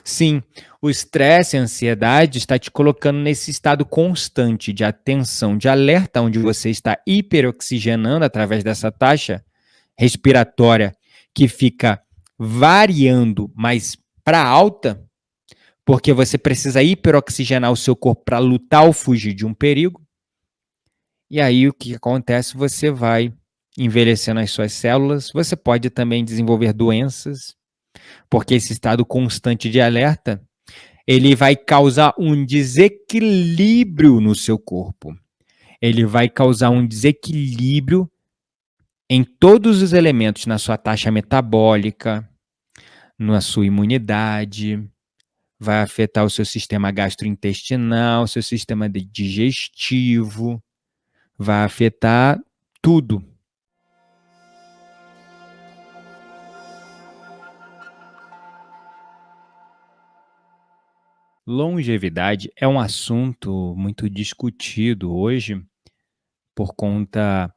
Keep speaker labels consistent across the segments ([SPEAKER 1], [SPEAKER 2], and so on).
[SPEAKER 1] Sim, o estresse e a ansiedade está te colocando nesse estado constante de atenção, de alerta, onde você está hiperoxigenando através dessa taxa respiratória que fica variando, mas para alta, porque você precisa hiperoxigenar o seu corpo para lutar ou fugir de um perigo. E aí o que acontece? Você vai envelhecendo as suas células, você pode também desenvolver doenças, porque esse estado constante de alerta, ele vai causar um desequilíbrio no seu corpo. Ele vai causar um desequilíbrio em todos os elementos, na sua taxa metabólica, na sua imunidade, vai afetar o seu sistema gastrointestinal, seu sistema digestivo, vai afetar tudo. Longevidade é um assunto muito discutido hoje por conta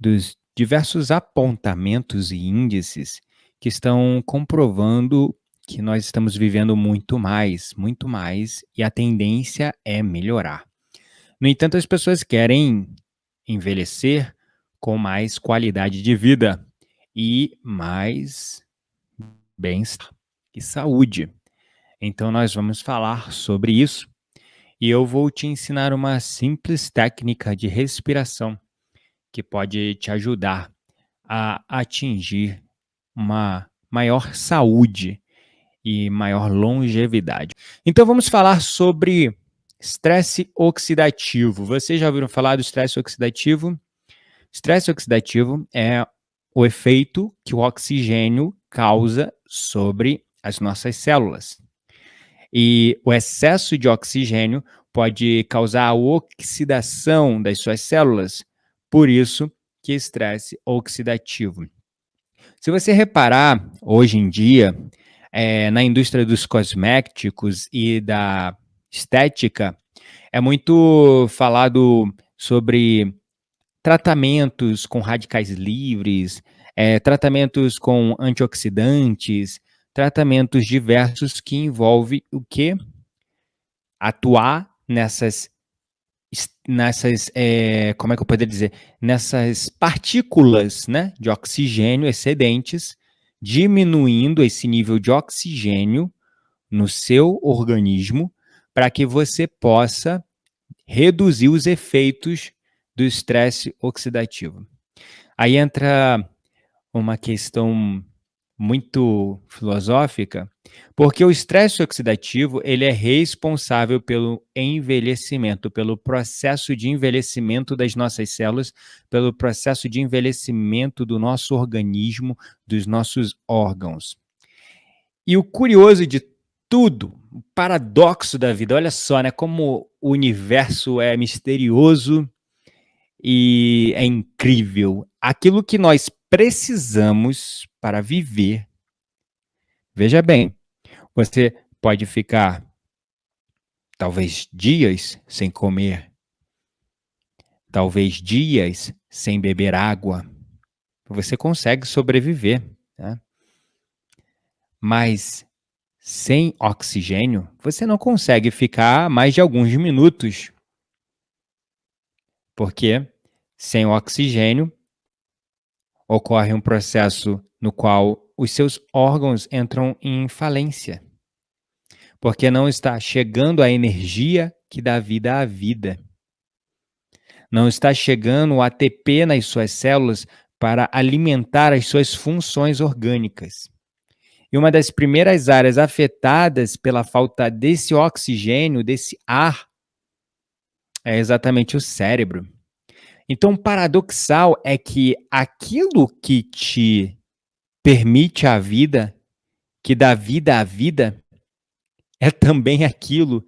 [SPEAKER 1] dos diversos apontamentos e índices que estão comprovando que nós estamos vivendo muito mais, e a tendência é melhorar. No entanto, as pessoas querem envelhecer com mais qualidade de vida e mais bem-estar e saúde. Então, nós vamos falar sobre isso e eu vou te ensinar uma simples técnica de respiração que pode te ajudar a atingir uma maior saúde e maior longevidade. Então vamos falar sobre estresse oxidativo. Vocês já ouviram falar do estresse oxidativo? Estresse oxidativo é o efeito que o oxigênio causa sobre as nossas células. E o excesso de oxigênio pode causar a oxidação das suas células, por isso que estresse oxidativo. Se você reparar, hoje em dia, na indústria dos cosméticos e da estética, é muito falado sobre tratamentos com radicais livres, tratamentos com antioxidantes, tratamentos diversos que envolvem o quê? Atuar como é que eu poderia dizer? Nessas partículas, né, de oxigênio excedentes, diminuindo esse nível de oxigênio no seu organismo para que você possa reduzir os efeitos do estresse oxidativo. Aí entra uma questão muito filosófica, porque o estresse oxidativo ele é responsável pelo envelhecimento, pelo processo de envelhecimento das nossas células, pelo processo de envelhecimento do nosso organismo, dos nossos órgãos. E o curioso de tudo, o paradoxo da vida, olha só, né, como o universo é misterioso e é incrível. Aquilo que nós precisamos para viver. Veja bem, você pode ficar talvez dias sem comer, talvez dias sem beber água. Você consegue sobreviver, né? Mas sem oxigênio, você não consegue ficar mais de alguns minutos. Porque sem oxigênio ocorre um processo no qual os seus órgãos entram em falência, porque não está chegando a energia que dá vida à vida. Não está chegando o ATP nas suas células para alimentar as suas funções orgânicas. E uma das primeiras áreas afetadas pela falta desse oxigênio, desse ar, é exatamente o cérebro. Então, o paradoxal é que aquilo que te permite a vida, que dá vida à vida, é também aquilo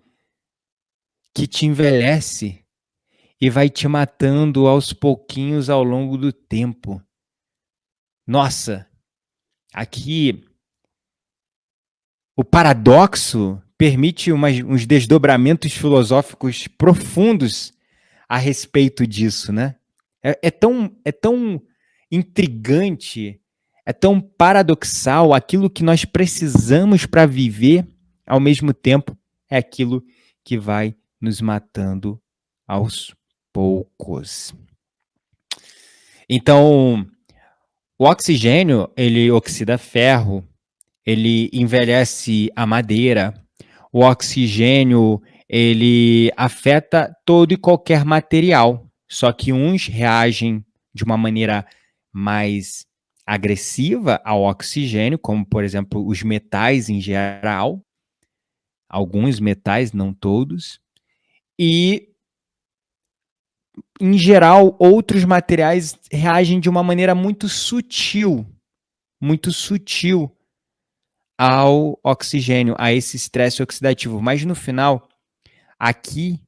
[SPEAKER 1] que te envelhece e vai te matando aos pouquinhos ao longo do tempo. Nossa, aqui o paradoxo permite uns desdobramentos filosóficos profundos a respeito disso, né? É tão intrigante, é tão paradoxal aquilo que nós precisamos para viver, ao mesmo tempo, é aquilo que vai nos matando aos poucos. Então, o oxigênio, ele oxida ferro, ele envelhece a madeira, o oxigênio, ele afeta todo e qualquer material, só que uns reagem de uma maneira mais agressiva ao oxigênio, como, por exemplo, os metais em geral, alguns metais, não todos, e, em geral, outros materiais reagem de uma maneira muito sutil ao oxigênio, a esse estresse oxidativo. Mas no final, aqui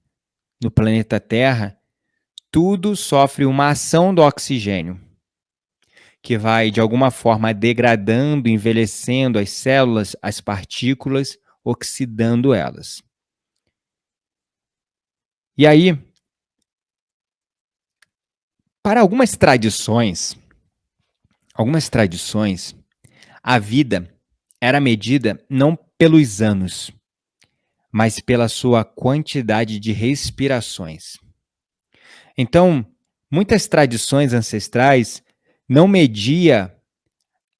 [SPEAKER 1] no planeta Terra, tudo sofre uma ação do oxigênio, que vai, de alguma forma, degradando, envelhecendo as células, as partículas, oxidando elas. E aí, para algumas tradições, a vida era medida não pelos anos, mas pela sua quantidade de respirações. Então, muitas tradições ancestrais não media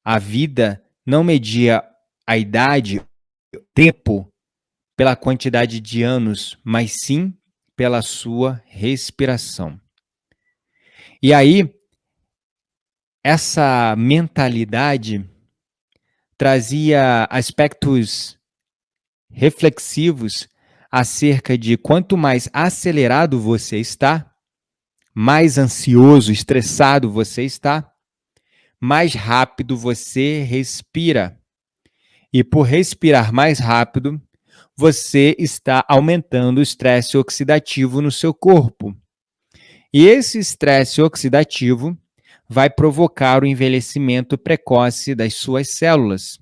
[SPEAKER 1] a vida, não media a idade, o tempo, pela quantidade de anos, mas sim pela sua respiração. E aí, essa mentalidade trazia aspectos reflexivos acerca de quanto mais acelerado você está, mais ansioso, estressado você está, mais rápido você respira. E por respirar mais rápido, você está aumentando o estresse oxidativo no seu corpo. E esse estresse oxidativo vai provocar o envelhecimento precoce das suas células.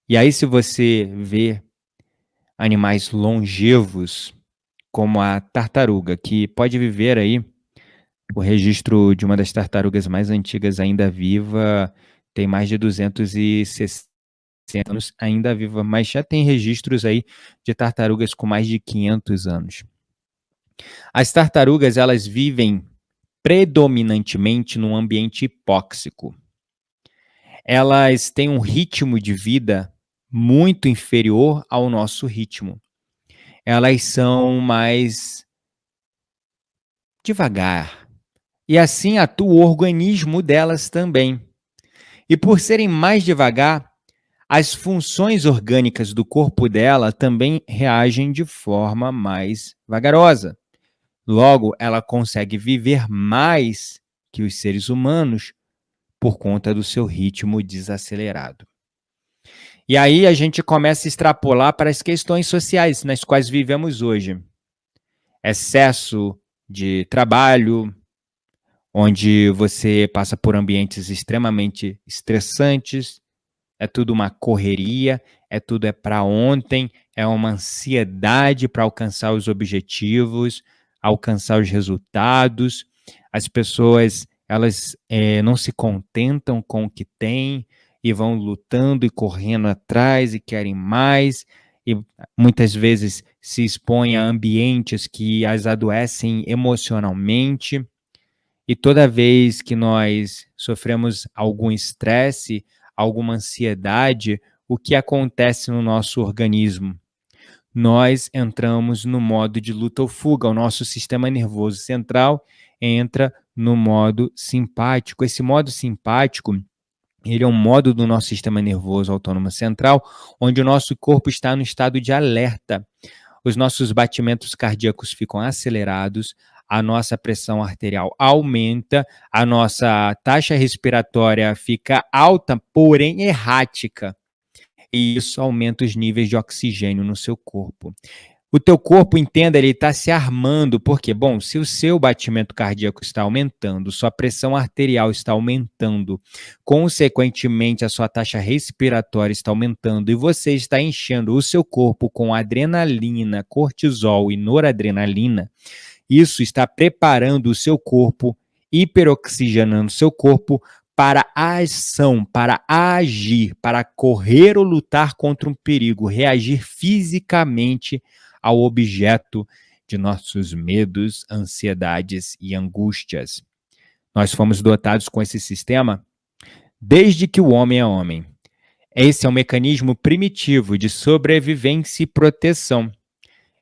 [SPEAKER 1] E aí, se você vê animais longevos, como a tartaruga, que pode viver aí, o registro de uma das tartarugas mais antigas ainda viva tem mais de 260 anos ainda viva, mas já tem registros aí de tartarugas com mais de 500 anos. As tartarugas, elas vivem predominantemente num ambiente hipóxico. Elas têm um ritmo de vida muito inferior ao nosso ritmo. Elas são mais devagar. E assim atua o organismo delas também. E por serem mais devagar, as funções orgânicas do corpo dela também reagem de forma mais vagarosa. Logo, ela consegue viver mais que os seres humanos por conta do seu ritmo desacelerado. E aí a gente começa a extrapolar para as questões sociais nas quais vivemos hoje. Excesso de trabalho, onde você passa por ambientes extremamente estressantes, é tudo uma correria, tudo é para ontem, é uma ansiedade para alcançar os objetivos, alcançar os resultados. As pessoas, elas não se contentam com o que têm e vão lutando e correndo atrás e querem mais, e muitas vezes se expõem a ambientes que as adoecem emocionalmente. E toda vez que nós sofremos algum estresse, alguma ansiedade, o que acontece no nosso organismo? Nós entramos no modo de luta ou fuga, o nosso sistema nervoso central entra no modo simpático. Esse modo simpático, ele é um modo do nosso sistema nervoso autônomo central, onde o nosso corpo está no estado de alerta. Os nossos batimentos cardíacos ficam acelerados, a nossa pressão arterial aumenta, a nossa taxa respiratória fica alta, porém errática. E isso aumenta os níveis de oxigênio no seu corpo. O teu corpo, entenda, ele está se armando, porque, bom, se o seu batimento cardíaco está aumentando, sua pressão arterial está aumentando, consequentemente a sua taxa respiratória está aumentando e você está enchendo o seu corpo com adrenalina, cortisol e noradrenalina, isso está preparando o seu corpo, hiperoxigenando o seu corpo para a ação, para agir, para correr ou lutar contra um perigo, reagir fisicamente ao objeto de nossos medos, ansiedades e angústias. Nós fomos dotados com esse sistema desde que o homem é homem. Esse é um mecanismo primitivo de sobrevivência e proteção.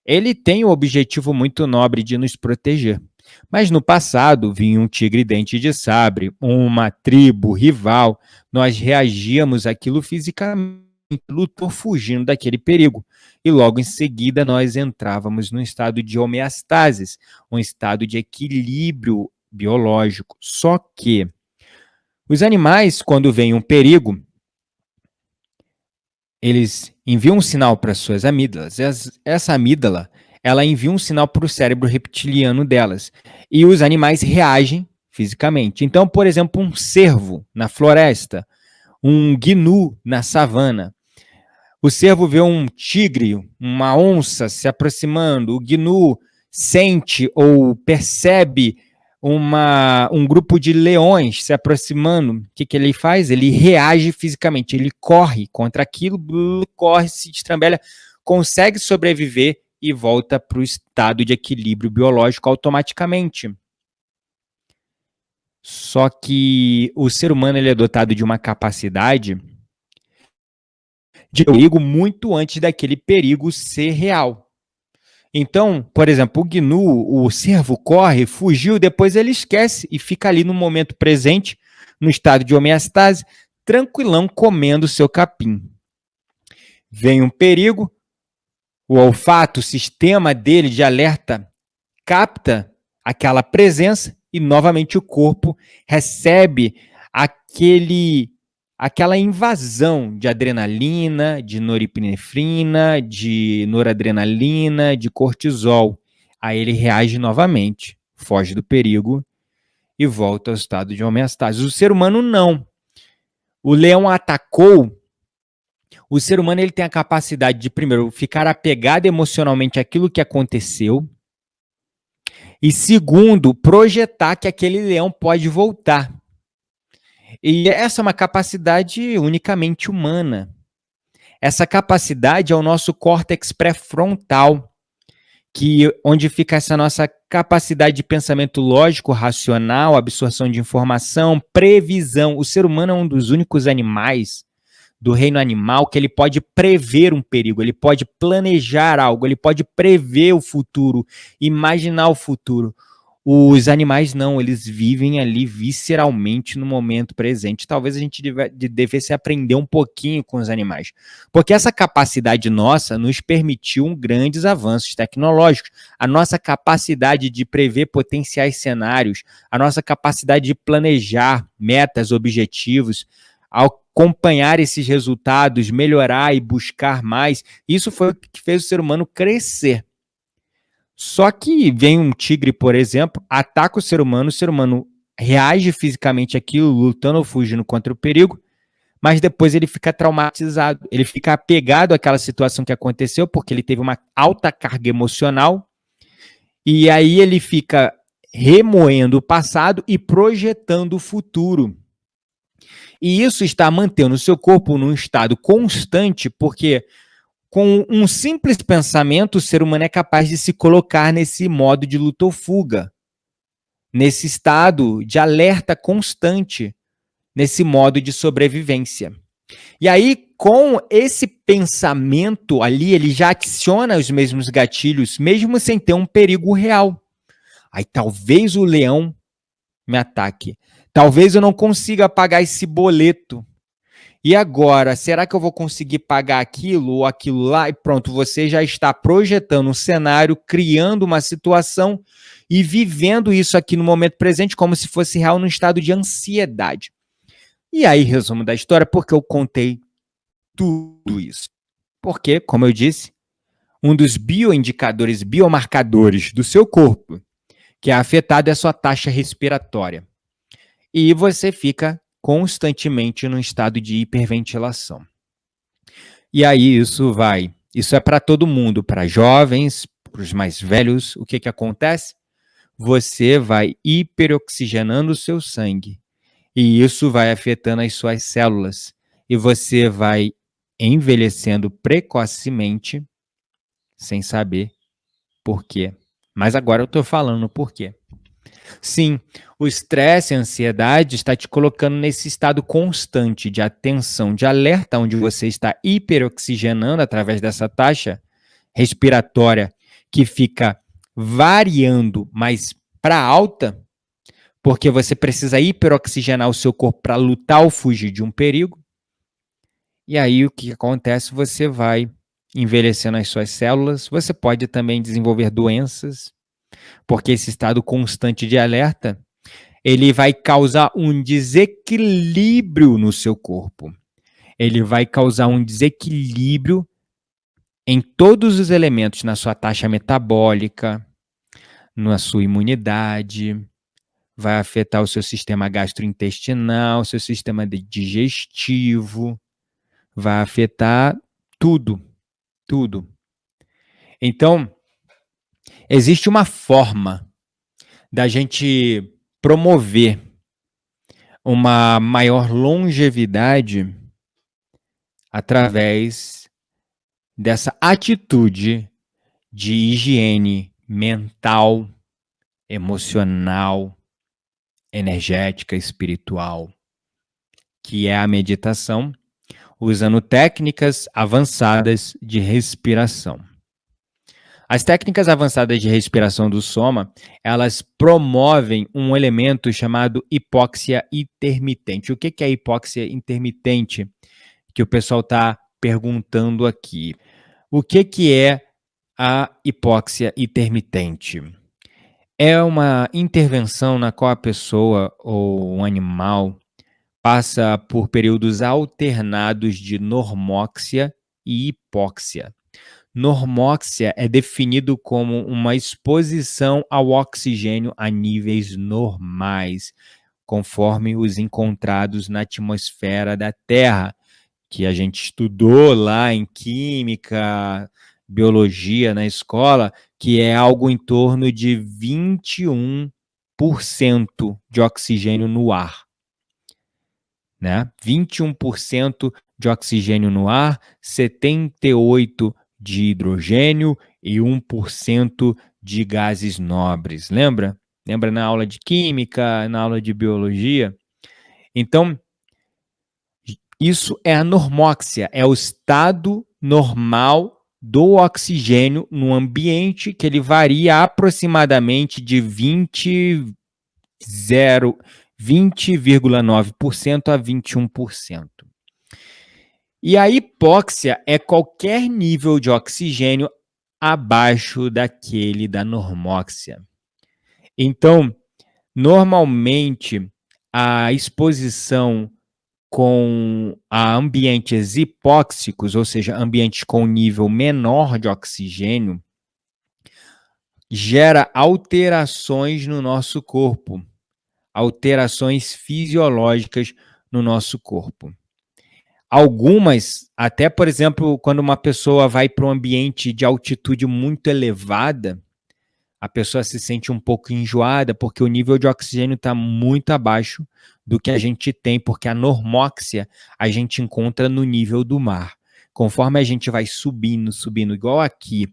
[SPEAKER 1] Ele tem o objetivo muito nobre de nos proteger. Mas no passado vinha um tigre dente de sabre, uma tribo rival, nós reagíamos àquilo fisicamente, lutou fugindo daquele perigo. E logo em seguida nós entrávamos num estado de homeostasis, um estado de equilíbrio biológico. Só que os animais, quando vem um perigo, eles enviam um sinal para suas amígdalas. Essa amígdala, ela envia um sinal para o cérebro reptiliano delas. E os animais reagem fisicamente. Então, por exemplo, um cervo na floresta, um gnu na savana. O cervo vê um tigre, uma onça se aproximando. O gnu sente ou percebe um grupo de leões se aproximando. O que ele faz? Ele reage fisicamente, ele corre contra aquilo, corre, se destrambelha, consegue sobreviver e volta para o estado de equilíbrio biológico automaticamente. Só que o ser humano ele é dotado de uma capacidade de perigo muito antes daquele perigo ser real. Então, por exemplo, o gnu, o cervo corre, fugiu, depois ele esquece e fica ali no momento presente, no estado de homeostase, tranquilão, comendo o seu capim. Vem um perigo, o olfato, o sistema dele de alerta capta aquela presença e novamente o corpo recebe aquela invasão de adrenalina, de noripinefrina, de noradrenalina, de cortisol. Aí ele reage novamente, foge do perigo e volta ao estado de homeostase. O ser humano não. O leão atacou. O ser humano ele tem a capacidade de, primeiro, ficar apegado emocionalmente àquilo que aconteceu e, segundo, projetar que aquele leão pode voltar. E essa é uma capacidade unicamente humana. Essa capacidade é o nosso córtex pré-frontal, onde fica essa nossa capacidade de pensamento lógico, racional, absorção de informação, previsão. O ser humano é um dos únicos animais do reino animal que ele pode prever um perigo, ele pode planejar algo, ele pode prever o futuro, imaginar o futuro. Os animais não, eles vivem ali visceralmente no momento presente. Talvez a gente devesse aprender um pouquinho com os animais, porque essa capacidade nossa nos permitiu grandes avanços tecnológicos. A nossa capacidade de prever potenciais cenários, a nossa capacidade de planejar metas, objetivos, acompanhar esses resultados, melhorar e buscar mais, isso foi o que fez o ser humano crescer. Só que vem um tigre, por exemplo, ataca o ser humano reage fisicamente àquilo, lutando ou fugindo contra o perigo, mas depois ele fica traumatizado, ele fica apegado àquela situação que aconteceu, porque ele teve uma alta carga emocional, e aí ele fica remoendo o passado e projetando o futuro. E isso está mantendo o seu corpo num estado constante, porque com um simples pensamento, o ser humano é capaz de se colocar nesse modo de luta ou fuga, nesse estado de alerta constante, nesse modo de sobrevivência. E aí, com esse pensamento ali, ele já adiciona os mesmos gatilhos, mesmo sem ter um perigo real. Aí talvez o leão me ataque. Talvez eu não consiga pagar esse boleto. E agora, será que eu vou conseguir pagar aquilo ou aquilo lá? E pronto, você já está projetando um cenário, criando uma situação e vivendo isso aqui no momento presente como se fosse real, num estado de ansiedade. E aí, resumo da história, porque eu contei tudo isso. Porque, como eu disse, um dos bioindicadores, biomarcadores do seu corpo que é afetado é a sua taxa respiratória. E você fica constantemente num estado de hiperventilação. E aí isso é para todo mundo, para jovens, para os mais velhos. O que acontece? Você vai hiperoxigenando o seu sangue. E isso vai afetando as suas células. E você vai envelhecendo precocemente, sem saber por quê. Mas agora eu estou falando por quê. Sim, o estresse e a ansiedade está te colocando nesse estado constante de atenção, de alerta, onde você está hiperoxigenando através dessa taxa respiratória que fica variando, mas para alta, porque você precisa hiperoxigenar o seu corpo para lutar ou fugir de um perigo. E aí o que acontece? Você vai envelhecendo as suas células, você pode também desenvolver doenças, porque esse estado constante de alerta, ele vai causar um desequilíbrio no seu corpo. Ele vai causar um desequilíbrio em todos os elementos, na sua taxa metabólica, na sua imunidade, vai afetar o seu sistema gastrointestinal, seu sistema digestivo, vai afetar tudo, tudo. Então, existe uma forma da gente promover uma maior longevidade através dessa atitude de higiene mental, emocional, energética, espiritual, que é a meditação, usando técnicas avançadas de respiração. As técnicas avançadas de respiração do soma, elas promovem um elemento chamado hipóxia intermitente. O que é hipóxia intermitente? Que o pessoal está perguntando aqui. O que é a hipóxia intermitente? É uma intervenção na qual a pessoa ou um animal passa por períodos alternados de normóxia e hipóxia. Normóxia é definido como uma exposição ao oxigênio a níveis normais, conforme os encontrados na atmosfera da Terra, que a gente estudou lá em química, biologia na escola, que é algo em torno de 21% de oxigênio no ar. Né? 21% de oxigênio no ar, 78% de hidrogênio e 1% de gases nobres. Lembra? Lembra na aula de química, na aula de biologia? Então, isso é a normóxia, é o estado normal do oxigênio no ambiente, que ele varia aproximadamente de 20,9% a 21%. E a hipóxia é qualquer nível de oxigênio abaixo daquele da normóxia. Então, normalmente, a exposição a ambientes hipóxicos, ou seja, ambientes com nível menor de oxigênio, gera alterações no nosso corpo, alterações fisiológicas no nosso corpo. Algumas, até por exemplo, quando uma pessoa vai para um ambiente de altitude muito elevada, a pessoa se sente um pouco enjoada porque o nível de oxigênio está muito abaixo do que a gente tem, porque a normóxia a gente encontra no nível do mar. Conforme a gente vai subindo, igual aqui,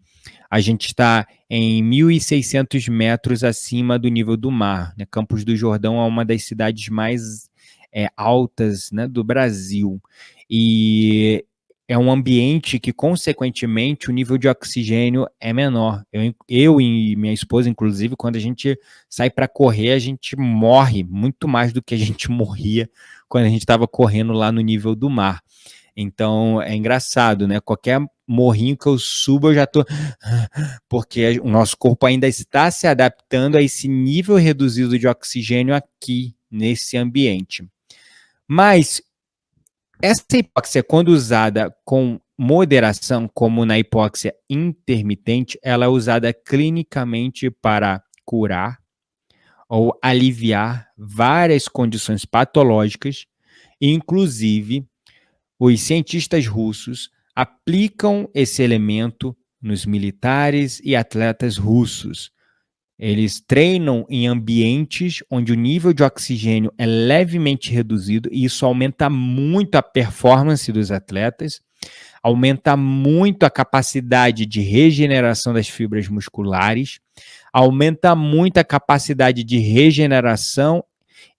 [SPEAKER 1] a gente está em 1.600 metros acima do nível do mar. Né? Campos do Jordão é uma das cidades mais altas, né, do Brasil. E é um ambiente que, consequentemente, o nível de oxigênio é menor. Eu e minha esposa, inclusive, quando a gente sai para correr, a gente morre muito mais do que a gente morria quando a gente estava correndo lá no nível do mar. Então, é engraçado, né? Qualquer morrinho que eu suba, eu já tô... Porque o nosso corpo ainda está se adaptando a esse nível reduzido de oxigênio aqui, nesse ambiente. Mas essa hipóxia, quando usada com moderação, como na hipóxia intermitente, ela é usada clinicamente para curar ou aliviar várias condições patológicas, inclusive os cientistas russos aplicam esse elemento nos militares e atletas russos. Eles treinam em ambientes onde o nível de oxigênio é levemente reduzido, e isso aumenta muito a performance dos atletas, aumenta muito a capacidade de regeneração das fibras musculares, aumenta muito a capacidade de regeneração,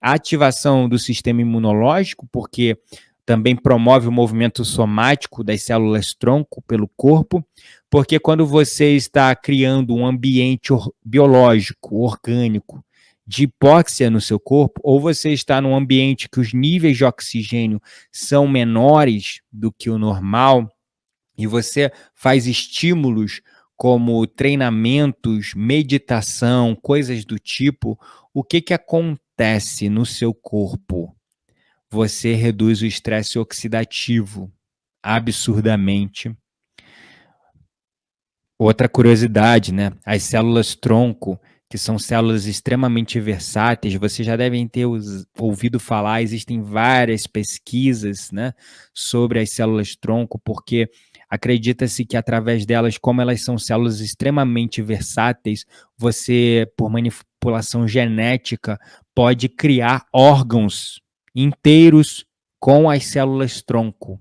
[SPEAKER 1] a ativação do sistema imunológico, porque também promove o movimento somático das células tronco pelo corpo, porque quando você está criando um ambiente biológico, orgânico, de hipóxia no seu corpo, ou você está num ambiente que os níveis de oxigênio são menores do que o normal, e você faz estímulos como treinamentos, meditação, coisas do tipo, o que acontece no seu corpo? Você reduz o estresse oxidativo absurdamente. Outra curiosidade, né? As células tronco, que são células extremamente versáteis, vocês já devem ter ouvido falar, existem várias pesquisas, né, sobre as células tronco, porque acredita-se que através delas, como elas são células extremamente versáteis, você, por manipulação genética, pode criar órgãos inteiros com as células tronco.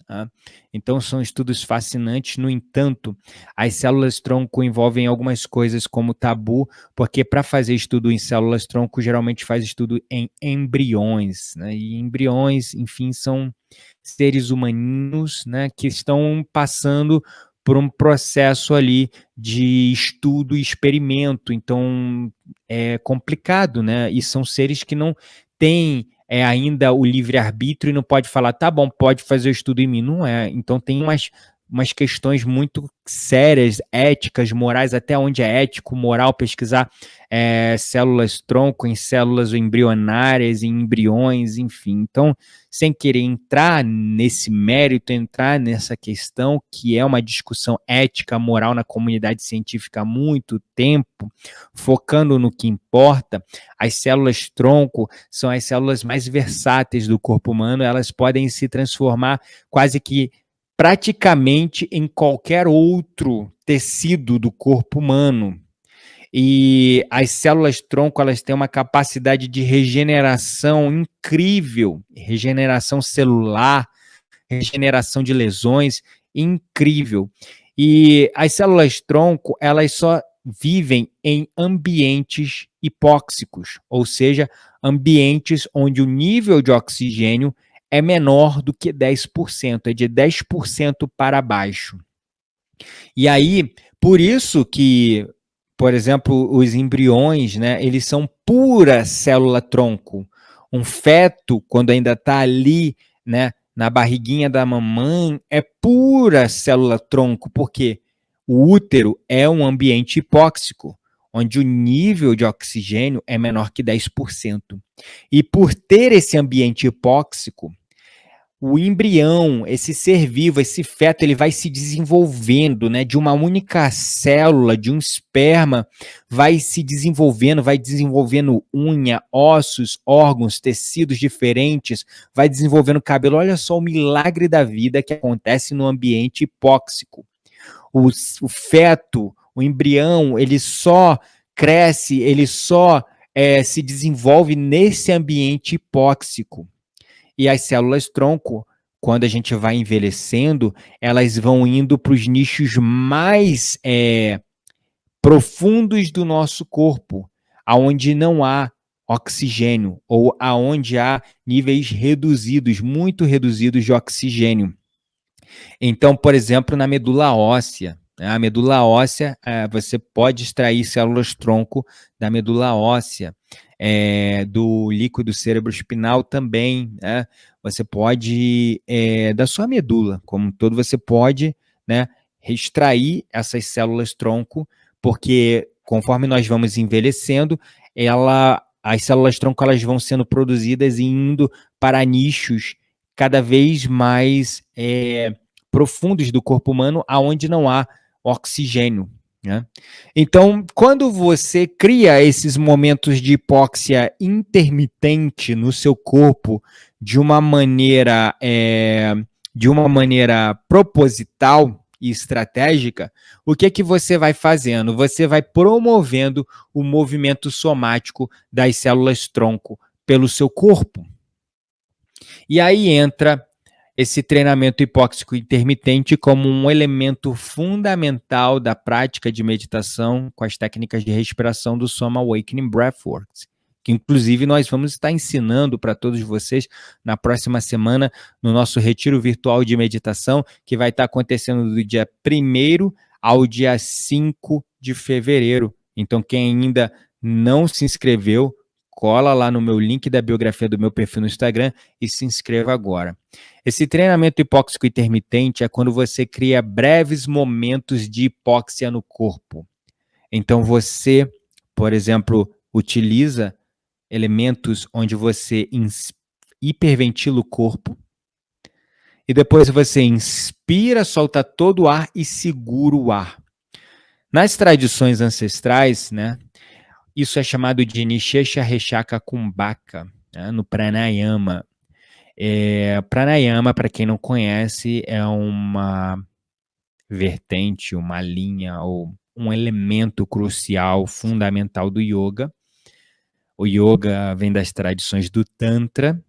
[SPEAKER 1] Tá? Então, são estudos fascinantes. No entanto, as células tronco envolvem algumas coisas como tabu, porque para fazer estudo em células tronco, geralmente faz estudo em embriões, né? E embriões, enfim, são seres humanos, né, que estão passando por um processo ali de estudo e experimento. Então, é complicado, né? E são seres que não têm ainda o livre-arbítrio e não pode falar, tá bom, pode fazer o estudo em mim. Não é. Então tem umas questões muito sérias, éticas, morais, até onde é ético, moral, pesquisar células tronco em células embrionárias, em embriões, enfim. Então, sem querer entrar nesse mérito, entrar nessa questão, que é uma discussão ética, moral na comunidade científica há muito tempo, focando no que importa, as células tronco são as células mais versáteis do corpo humano, elas podem se transformar quase que praticamente em qualquer outro tecido do corpo humano. E as células tronco, elas têm uma capacidade de regeneração incrível, regeneração celular, regeneração de lesões, incrível. E as células tronco, elas só vivem em ambientes hipóxicos, ou seja, ambientes onde o nível de oxigênio é menor do que 10%, é de 10% para baixo. E aí, por isso que, por exemplo, os embriões, né, eles são pura célula-tronco. Um feto, quando ainda está ali, né, na barriguinha da mamãe, é pura célula-tronco, porque o útero é um ambiente hipóxico, onde o nível de oxigênio é menor que 10%. E por ter esse ambiente hipóxico, o embrião, esse ser vivo, esse feto, ele vai se desenvolvendo, né? De uma única célula, de um esperma, vai se desenvolvendo, vai desenvolvendo unha, ossos, órgãos, tecidos diferentes, vai desenvolvendo cabelo. Olha só o milagre da vida que acontece no ambiente hipóxico. O feto, o embrião, ele só cresce, ele só se desenvolve nesse ambiente hipóxico. E as células tronco, quando a gente vai envelhecendo, elas vão indo para os nichos mais profundos do nosso corpo, aonde não há oxigênio, ou aonde há níveis reduzidos, muito reduzidos de oxigênio. Então, por exemplo, na medula óssea, né? A medula óssea, você pode extrair células tronco da medula óssea, do líquido cerebroespinal também, né? Você pode, da sua medula, como um todo, você pode, né, extrair essas células tronco, porque conforme nós vamos envelhecendo, as células tronco elas vão sendo produzidas e indo para nichos cada vez mais profundos do corpo humano, aonde não há oxigênio, né? Então, quando você cria esses momentos de hipóxia intermitente no seu corpo de uma maneira proposital, e estratégica, o que que você vai fazendo? Você vai promovendo o movimento somático das células-tronco pelo seu corpo. E aí entra esse treinamento hipóxico intermitente como um elemento fundamental da prática de meditação com as técnicas de respiração do Soma Awakening Breathworks, que inclusive nós vamos estar ensinando para todos vocês na próxima semana no nosso retiro virtual de meditação, que vai estar acontecendo do dia 1º ao dia 5 de fevereiro. Então, quem ainda não se inscreveu, cola lá no meu link da biografia do meu perfil no Instagram e se inscreva agora. Esse treinamento hipóxico intermitente é quando você cria breves momentos de hipóxia no corpo. Então você, por exemplo, utiliza elementos onde você hiperventila o corpo e depois você inspira, solta todo o ar e segura o ar. Nas tradições ancestrais, né, isso é chamado de Nishesha Reshaka Kumbhaka, né, no Pranayama. Pranayama, para quem não conhece, é uma vertente, uma linha ou um elemento crucial, fundamental do yoga. O yoga vem das tradições do Tantra,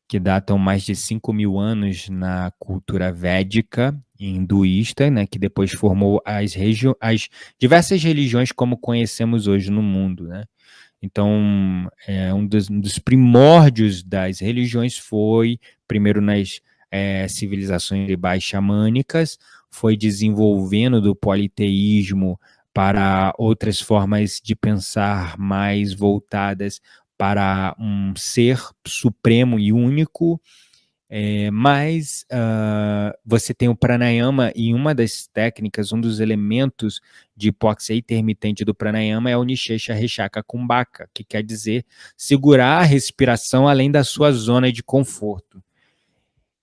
[SPEAKER 1] que datam mais de 5.000 anos na cultura védica e hinduísta, né, que depois formou as diversas religiões como conhecemos hoje no mundo, né? Então, um dos primórdios das religiões foi, primeiro nas civilizações tribais xamânicas, foi desenvolvendo do politeísmo para outras formas de pensar mais voltadas para um ser supremo e único, mas você tem o pranayama e uma das técnicas, um dos elementos de hipóxia intermitente do pranayama é o Nishesha Reshaka Kumbhaka, que quer dizer segurar a respiração além da sua zona de conforto.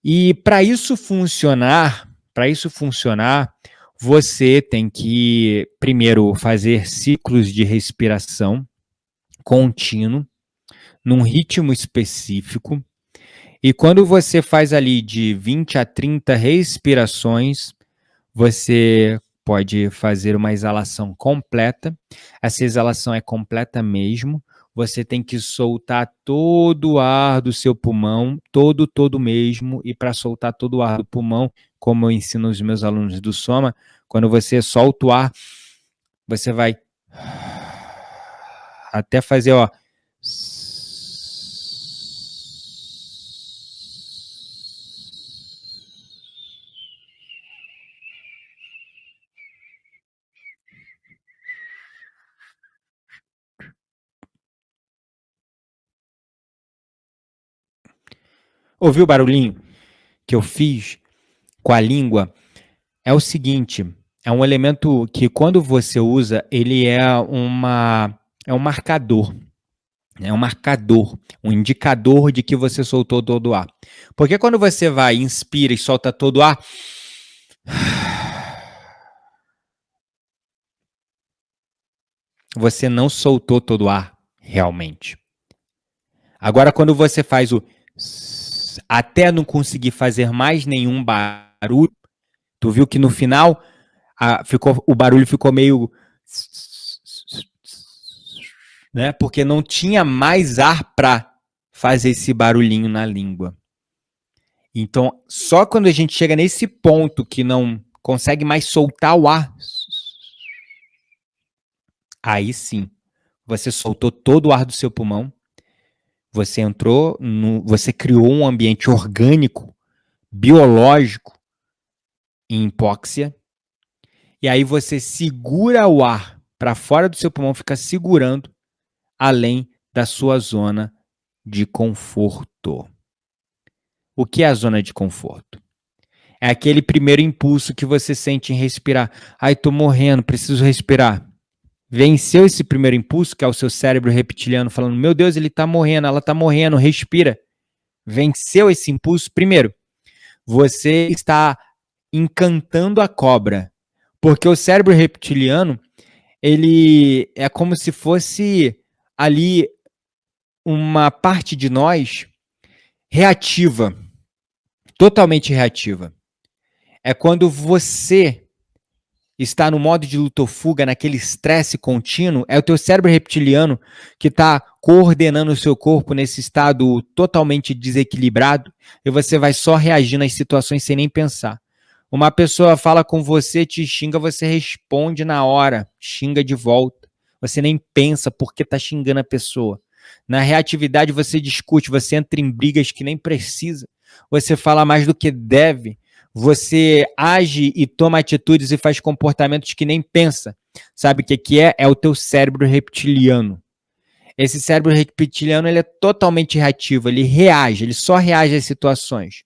[SPEAKER 1] E para isso funcionar, você tem que primeiro fazer ciclos de respiração contínuo, num ritmo específico. E quando você faz ali de 20 a 30 respirações, você pode fazer uma exalação completa. Essa exalação é completa mesmo. Você tem que soltar todo o ar do seu pulmão, todo mesmo. E para soltar todo o ar do pulmão, como eu ensino os meus alunos do Soma, quando você solta o ar, você vai até fazer, ó. Ouviu o barulhinho que eu fiz com a língua? É o seguinte, é um elemento que quando você usa, ele é um marcador. É um marcador, um indicador de que você soltou todo o ar. Porque quando você vai, inspira e solta todo o ar, você não soltou todo o ar realmente. Agora, quando você faz o até não conseguir fazer mais nenhum barulho, tu viu que no final o barulho ficou meio, né? Porque não tinha mais ar para fazer esse barulhinho na língua. Então, só quando a gente chega nesse ponto que não consegue mais soltar o ar, aí sim, você soltou todo o ar do seu pulmão, você você criou um ambiente orgânico, biológico, em hipóxia, e aí você segura o ar para fora do seu pulmão, fica segurando além da sua zona de conforto. O que é a zona de conforto? É aquele primeiro impulso que você sente em respirar. Ai, tô morrendo, preciso respirar. Venceu esse primeiro impulso, que é o seu cérebro reptiliano falando, meu Deus, ele tá morrendo, ela tá morrendo, respira. Venceu esse impulso. Primeiro, você está encantando a cobra. Porque o cérebro reptiliano, ele é como se fosse ali uma parte de nós reativa, totalmente reativa. É quando você está no modo de luta ou fuga, naquele estresse contínuo, é o teu cérebro reptiliano que está coordenando o seu corpo nesse estado totalmente desequilibrado e você vai só reagir nas situações sem nem pensar. Uma pessoa fala com você, te xinga, você responde na hora, xinga de volta. Você nem pensa por que está xingando a pessoa. Na reatividade você discute, você entra em brigas que nem precisa. Você fala mais do que deve. Você age e toma atitudes e faz comportamentos que nem pensa. Sabe o que é? É o teu cérebro reptiliano. Esse cérebro reptiliano ele é totalmente reativo, ele reage, ele só reage às situações.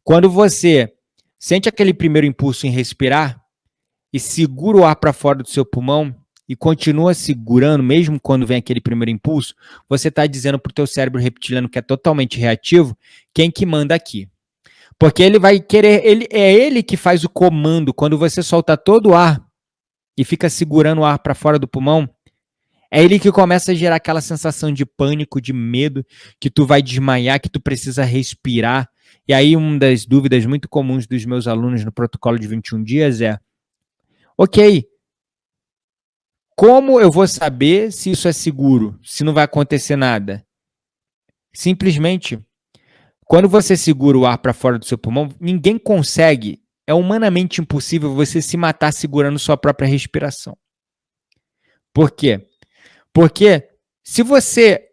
[SPEAKER 1] Quando você sente aquele primeiro impulso em respirar e segura o ar para fora do seu pulmão e continua segurando, mesmo quando vem aquele primeiro impulso, você está dizendo para o teu cérebro reptiliano, que é totalmente reativo, quem que manda aqui. Porque ele vai querer, é ele que faz o comando. Quando você solta todo o ar e fica segurando o ar para fora do pulmão, é ele que começa a gerar aquela sensação de pânico, de medo, que tu vai desmaiar, que tu precisa respirar. E aí uma das dúvidas muito comuns dos meus alunos no protocolo de 21 dias é: ok, como eu vou saber se isso é seguro, se não vai acontecer nada? Simplesmente, quando você segura o ar para fora do seu pulmão, ninguém consegue, é humanamente impossível você se matar segurando sua própria respiração. Por quê? Porque se você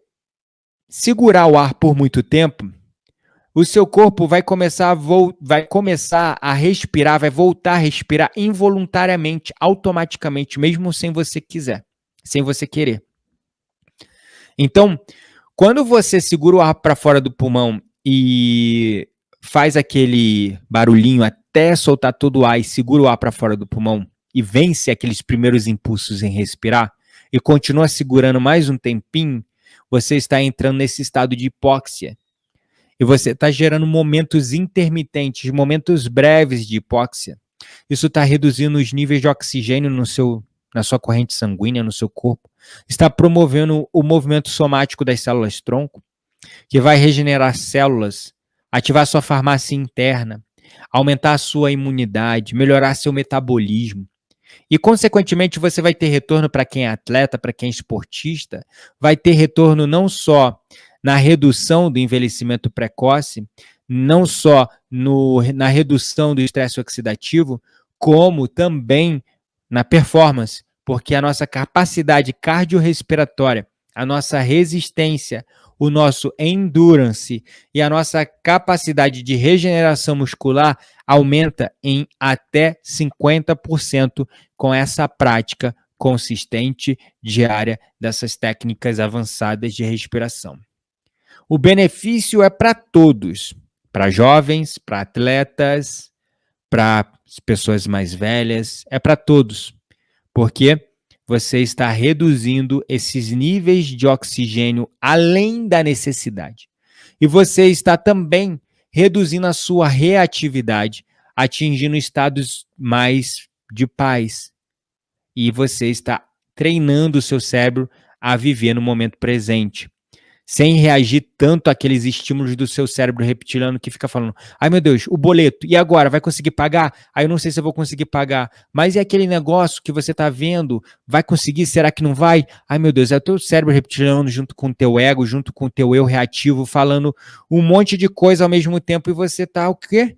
[SPEAKER 1] segurar o ar por muito tempo, o seu corpo vai começar a respirar, vai voltar a respirar involuntariamente, automaticamente, mesmo sem você quiser, sem você querer. Então, quando você segura o ar para fora do pulmão e faz aquele barulhinho até soltar todo o ar e segura o ar para fora do pulmão e vence aqueles primeiros impulsos em respirar e continua segurando mais um tempinho, você está entrando nesse estado de hipóxia. E você está gerando momentos intermitentes, momentos breves de hipóxia. Isso está reduzindo os níveis de oxigênio na sua corrente sanguínea, no seu corpo. Está promovendo o movimento somático das células tronco, que vai regenerar células, ativar sua farmácia interna, aumentar a sua imunidade, melhorar seu metabolismo. E, consequentemente, você vai ter retorno para quem é atleta, para quem é esportista, vai ter retorno não só na redução do envelhecimento precoce, não só na redução do estresse oxidativo, como também na performance, porque a nossa capacidade cardiorrespiratória, a nossa resistência, o nosso endurance e a nossa capacidade de regeneração muscular aumenta em até 50% com essa prática consistente diária dessas técnicas avançadas de respiração. O benefício é para todos, para jovens, para atletas, para pessoas mais velhas, é para todos, porque você está reduzindo esses níveis de oxigênio além da necessidade. E você está também reduzindo a sua reatividade, atingindo estados mais de paz. E você está treinando o seu cérebro a viver no momento presente, sem reagir tanto àqueles estímulos do seu cérebro reptiliano que fica falando: ai meu Deus, o boleto, e agora? Vai conseguir pagar? Aí eu não sei se eu vou conseguir pagar. Mas e aquele negócio que você está vendo? Vai conseguir? Será que não vai? Ai meu Deus, é o teu cérebro reptiliano junto com o teu ego, junto com o teu eu reativo, falando um monte de coisa ao mesmo tempo e você tá o quê?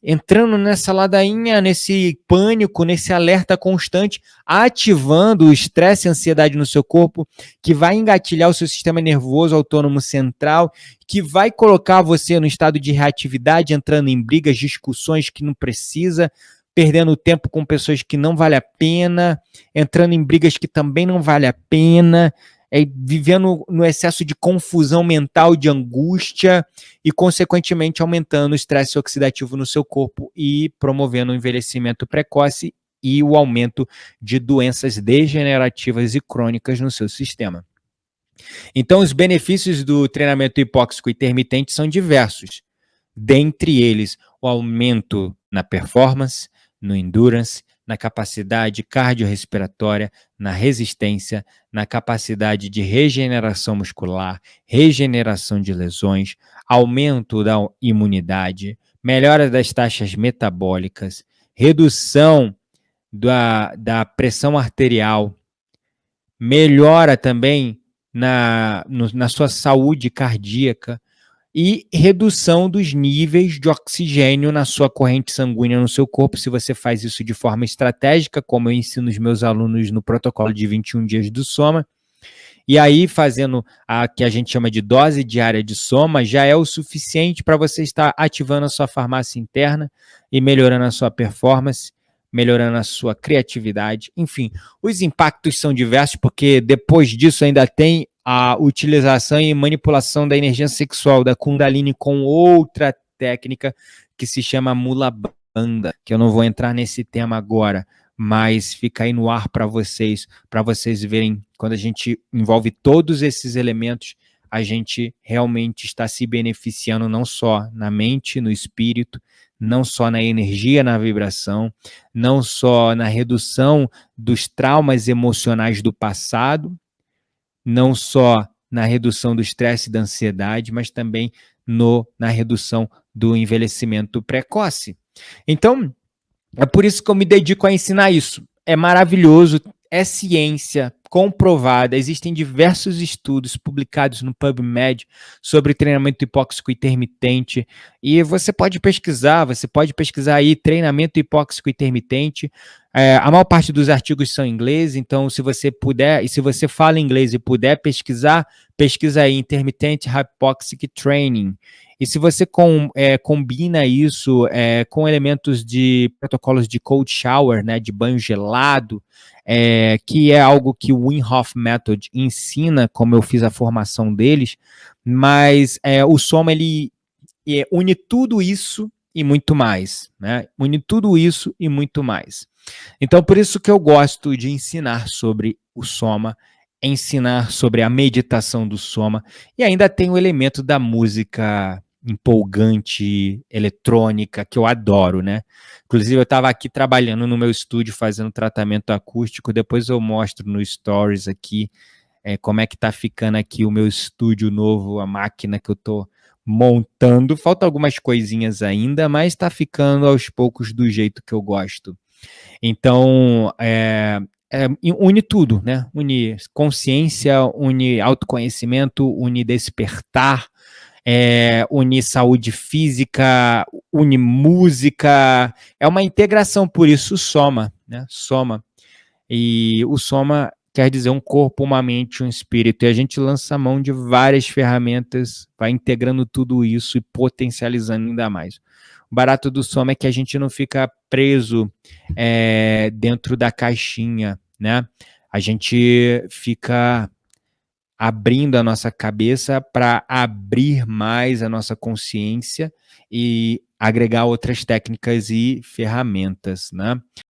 [SPEAKER 1] Entrando nessa ladainha, nesse pânico, nesse alerta constante, ativando o estresse e a ansiedade no seu corpo, que vai engatilhar o seu sistema nervoso autônomo central, que vai colocar você no estado de reatividade, entrando em brigas, discussões que não precisa, perdendo tempo com pessoas que não vale a pena, entrando em brigas que também não vale a pena, vivendo no excesso de confusão mental, de angústia e, consequentemente, aumentando o estresse oxidativo no seu corpo e promovendo o envelhecimento precoce e o aumento de doenças degenerativas e crônicas no seu sistema. Então, os benefícios do treinamento hipóxico intermitente são diversos. Dentre eles, o aumento na performance, no endurance, na capacidade cardiorrespiratória, na resistência, na capacidade de regeneração muscular, regeneração de lesões, aumento da imunidade, melhora das taxas metabólicas, redução da pressão arterial, melhora também na sua saúde cardíaca e redução dos níveis de oxigênio na sua corrente sanguínea no seu corpo, se você faz isso de forma estratégica, como eu ensino os meus alunos no protocolo de 21 dias do Soma. E aí, fazendo a que a gente chama de dose diária de Soma, já é o suficiente para você estar ativando a sua farmácia interna e melhorando a sua performance, melhorando a sua criatividade. Enfim, os impactos são diversos, porque depois disso ainda tem a utilização e manipulação da energia sexual da Kundalini com outra técnica que se chama Mula Bandha, que eu não vou entrar nesse tema agora, mas fica aí no ar para vocês verem, quando a gente envolve todos esses elementos, a gente realmente está se beneficiando não só na mente, no espírito, não só na energia, na vibração, não só na redução dos traumas emocionais do passado, não só na redução do estresse e da ansiedade, mas também na redução do envelhecimento precoce. Então, é por isso que eu me dedico a ensinar isso. É maravilhoso, é ciência comprovada. Existem diversos estudos publicados no PubMed sobre treinamento hipóxico intermitente. E você pode pesquisar aí treinamento hipóxico intermitente. A maior parte dos artigos são em inglês, então se você puder, e se você fala inglês e puder pesquisar, pesquisa aí Intermittent Hypoxic Training. E se você combina isso com elementos de protocolos de cold shower, né, de banho gelado, que é algo que o Wim Hof Method ensina, como eu fiz a formação deles, mas o Soma ele une tudo isso e muito mais, né? Une tudo isso e muito mais. Então, por isso que eu gosto de ensinar sobre o Soma, ensinar sobre a meditação do Soma, e ainda tem o elemento da música empolgante, eletrônica, que eu adoro, né? Inclusive, eu estava aqui trabalhando no meu estúdio, fazendo tratamento acústico, depois eu mostro no Stories aqui como é que tá ficando aqui o meu estúdio novo, a máquina que eu tô montando. Faltam algumas coisinhas ainda, mas tá ficando aos poucos do jeito que eu gosto. Então, une tudo, né? Une consciência, une autoconhecimento, une despertar, une saúde física, une música. É uma integração, por isso Soma, né? Soma. E o Soma quer dizer um corpo, uma mente, um espírito. E a gente lança a mão de várias ferramentas, vai integrando tudo isso e potencializando ainda mais. O barato do Soma é que a gente não fica preso dentro da caixinha, né? A gente fica abrindo a nossa cabeça para abrir mais a nossa consciência e agregar outras técnicas e ferramentas, né?